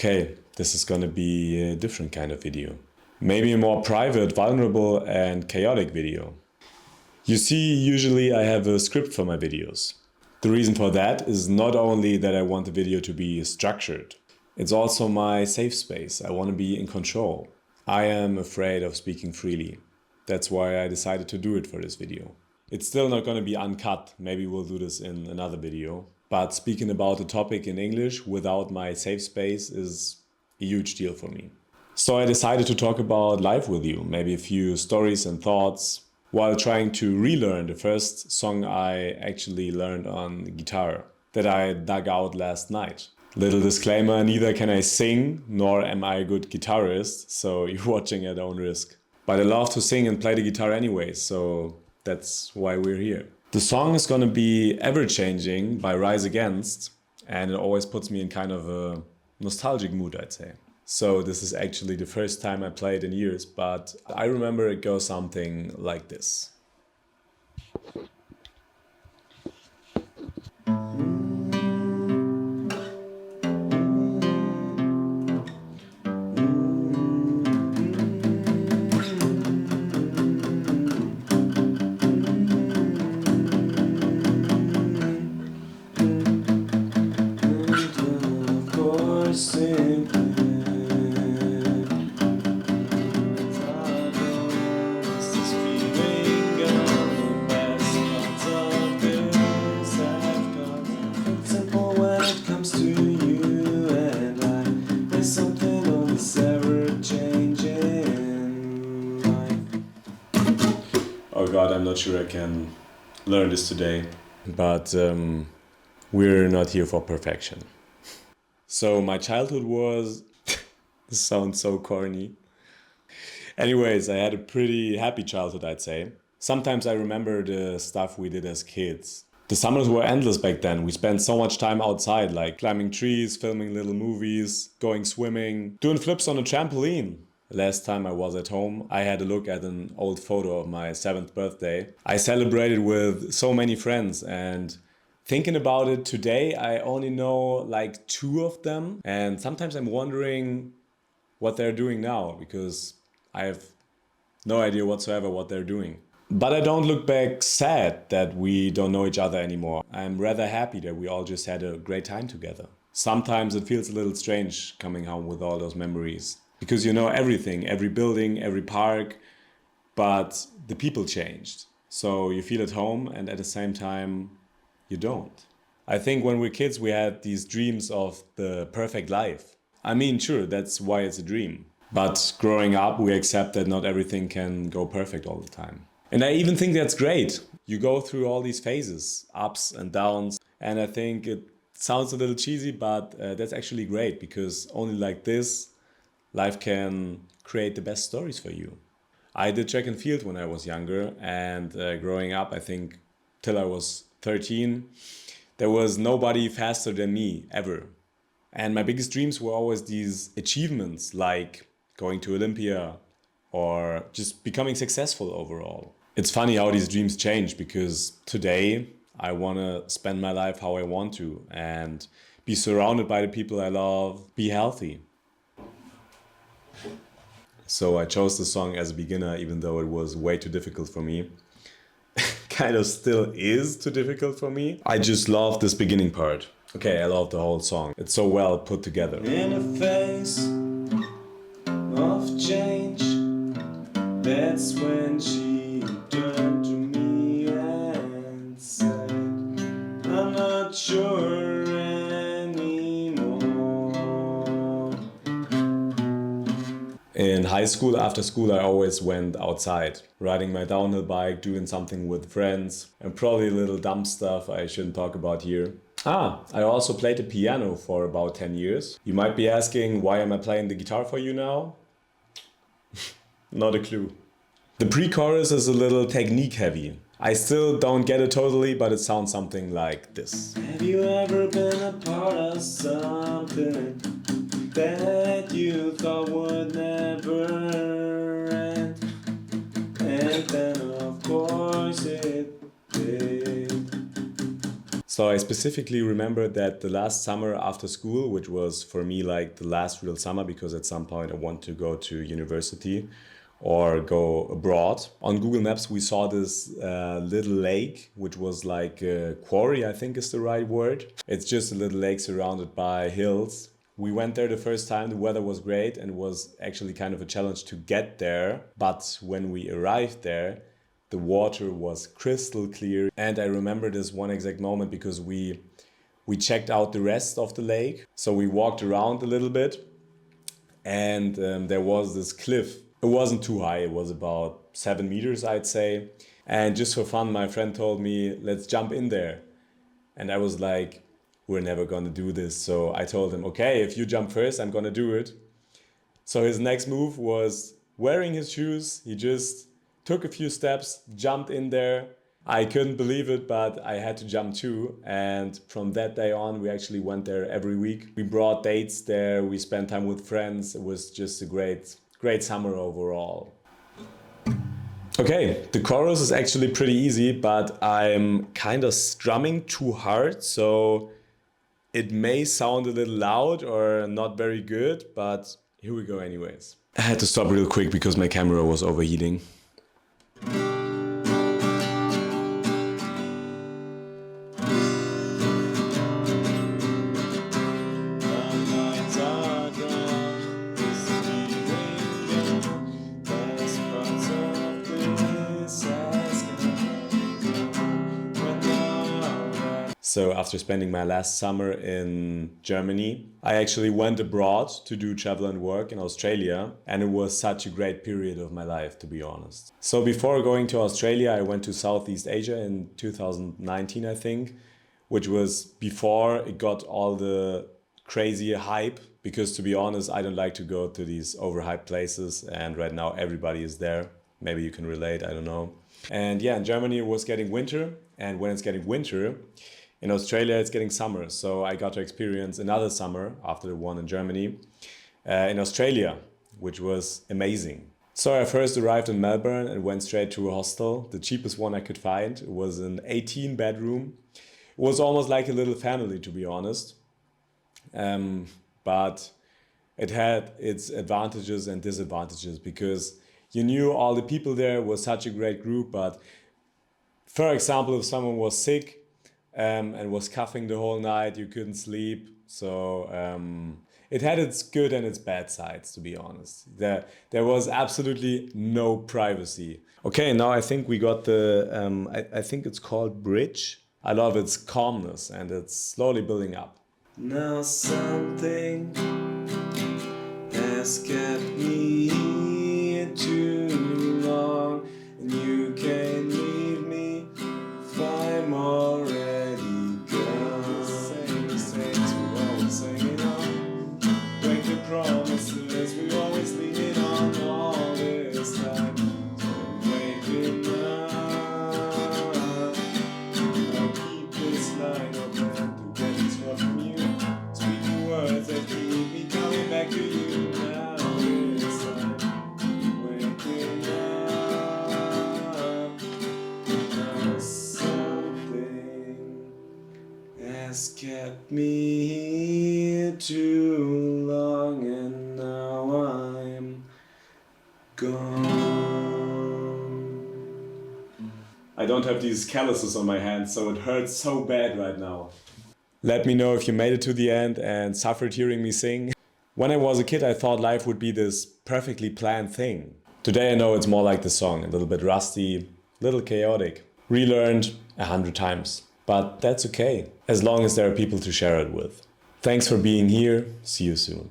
Okay, this is gonna be a different kind of video. Maybe a more private, vulnerable and chaotic video. You see, usually I have a script for my videos. The reason for that is not only that I want the video to be structured, it's also my safe space. I want to be in control. I am afraid of speaking freely. That's why I decided to do it for this video. It's still not going to be uncut. Maybe we'll do this in another video. But speaking about a topic in English without my safe space is a huge deal for me. So I decided to talk about life with you, maybe a few stories and thoughts, while trying to relearn the first song I actually learned on guitar that I dug out last night. Little disclaimer, neither can I sing, nor am I a good guitarist, so you're watching at own risk. But I love to sing and play the guitar anyway, so that's why we're here. The song is gonna be Ever Changing by Rise Against, and it always puts me in kind of a nostalgic mood, I'd say. So this is actually the first time I play it in years, but I remember it goes something like this. Oh God, I'm not sure I can learn this today, but we're not here for perfection. So my childhood was, this sounds so corny. Anyways, I had a pretty happy childhood, I'd say. Sometimes I remember the stuff we did as kids. The summers were endless back then. We spent so much time outside, like climbing trees, filming little movies, going swimming, doing flips on a trampoline. Last time I was at home, I had a look at an old photo of my 7th birthday. I celebrated with so many friends, and thinking about it today, I only know like 2 of them. And sometimes I'm wondering what they're doing now, because I have no idea whatsoever what they're doing. But I don't look back sad that we don't know each other anymore. I'm rather happy that we all just had a great time together. Sometimes it feels a little strange coming home with all those memories, because you know everything, every building, every park, but the people changed. So you feel at home and at the same time you don't. I think when we're kids we had these dreams of the perfect life. I mean, sure, that's why it's a dream. But growing up we accept that not everything can go perfect all the time. And I even think that's great. You go through all these phases, ups and downs, and I think it sounds a little cheesy, but that's actually great, because only like this life can create the best stories for you. I did track and field when I was younger, and growing up, I think till I was 13, there was nobody faster than me ever. And my biggest dreams were always these achievements, like going to Olympia or just becoming successful overall. It's funny how these dreams change, because today I want to spend my life how I want to and be surrounded by the people I love, be healthy. So I chose the song as a beginner, even though it was way too difficult for me. Kind of still is too difficult for me. I just love this beginning part. Okay, I love the whole song. It's so well put together. In a phase of change, that's when she turned to me and said, I'm not sure anymore. In high school, after school, I always went outside, riding my downhill bike, doing something with friends, and probably a little dumb stuff I shouldn't talk about here. I also played the piano for about 10 years. You might be asking, why am I playing the guitar for you now? Not a clue. The pre-chorus is a little technique heavy. I still don't get it totally, but it sounds something like this. Have you ever been a part of something that you thought would never end? And then of course it did. So I specifically remember that the last summer after school, which was for me like the last real summer because at some point I want to go to university or go abroad. On Google Maps, we saw this little lake, which was like a quarry, I think is the right word. It's just a little lake surrounded by hills. We went there the first time, the weather was great and it was actually kind of a challenge to get there. But when we arrived there, the water was crystal clear. And I remember this one exact moment because we checked out the rest of the lake. So we walked around a little bit and there was this cliff. It wasn't too high, it was about 7 meters, I'd say. And just for fun, my friend told me, let's jump in there. And I was like, we're never gonna do this. So I told him, okay, if you jump first, I'm gonna do it. So his next move was wearing his shoes. He just took a few steps, jumped in there. I couldn't believe it, but I had to jump too. And from that day on, we actually went there every week. We brought dates there, we spent time with friends. It was just a great summer overall. Okay, the chorus is actually pretty easy, but I'm kind of strumming too hard, so it may sound a little loud or not very good, but here we go anyways. I had to stop real quick because my camera was overheating. So after spending my last summer in Germany, I actually went abroad to do travel and work in Australia. And it was such a great period of my life, to be honest. So before going to Australia, I went to Southeast Asia in 2019, I think, which was before it got all the crazy hype. Because to be honest, I don't like to go to these overhyped places. And right now everybody is there. Maybe you can relate, I don't know. And yeah, in Germany it was getting winter. And when it's getting winter, in Australia, it's getting summer, so I got to experience another summer after the one in Germany in Australia, which was amazing. So I first arrived in Melbourne and went straight to a hostel, the cheapest one I could find. It was an 18 bedroom. It was almost like a little family, to be honest. But it had its advantages and disadvantages because you knew all the people there was such a great group. But for example, if someone was sick, and was coughing the whole night, you couldn't sleep. So it had its good and its bad sides, to be honest. There was absolutely no privacy. Okay, now I think we got the, I think it's called Bridge. I love its calmness and it's slowly building up. Now something has kept me here too long, and you can't leave me if I'm already gone. Same mistakes, we always singing on. Break the promises, we always leaning on all this time. Waking up, I'll keep this line open to get this from you. Speaking words that keep me coming back to you now. This time, waking up. Now something has kept me here too long, and now I'm gone. I don't have these calluses on my hands, so it hurts so bad right now. Let me know if you made it to the end and suffered hearing me sing. When I was a kid, I thought life would be this perfectly planned thing. Today I know it's more like the song, a little bit rusty, a little chaotic. Relearned 100 times. But that's okay, as long as there are people to share it with. Thanks for being here. See you soon.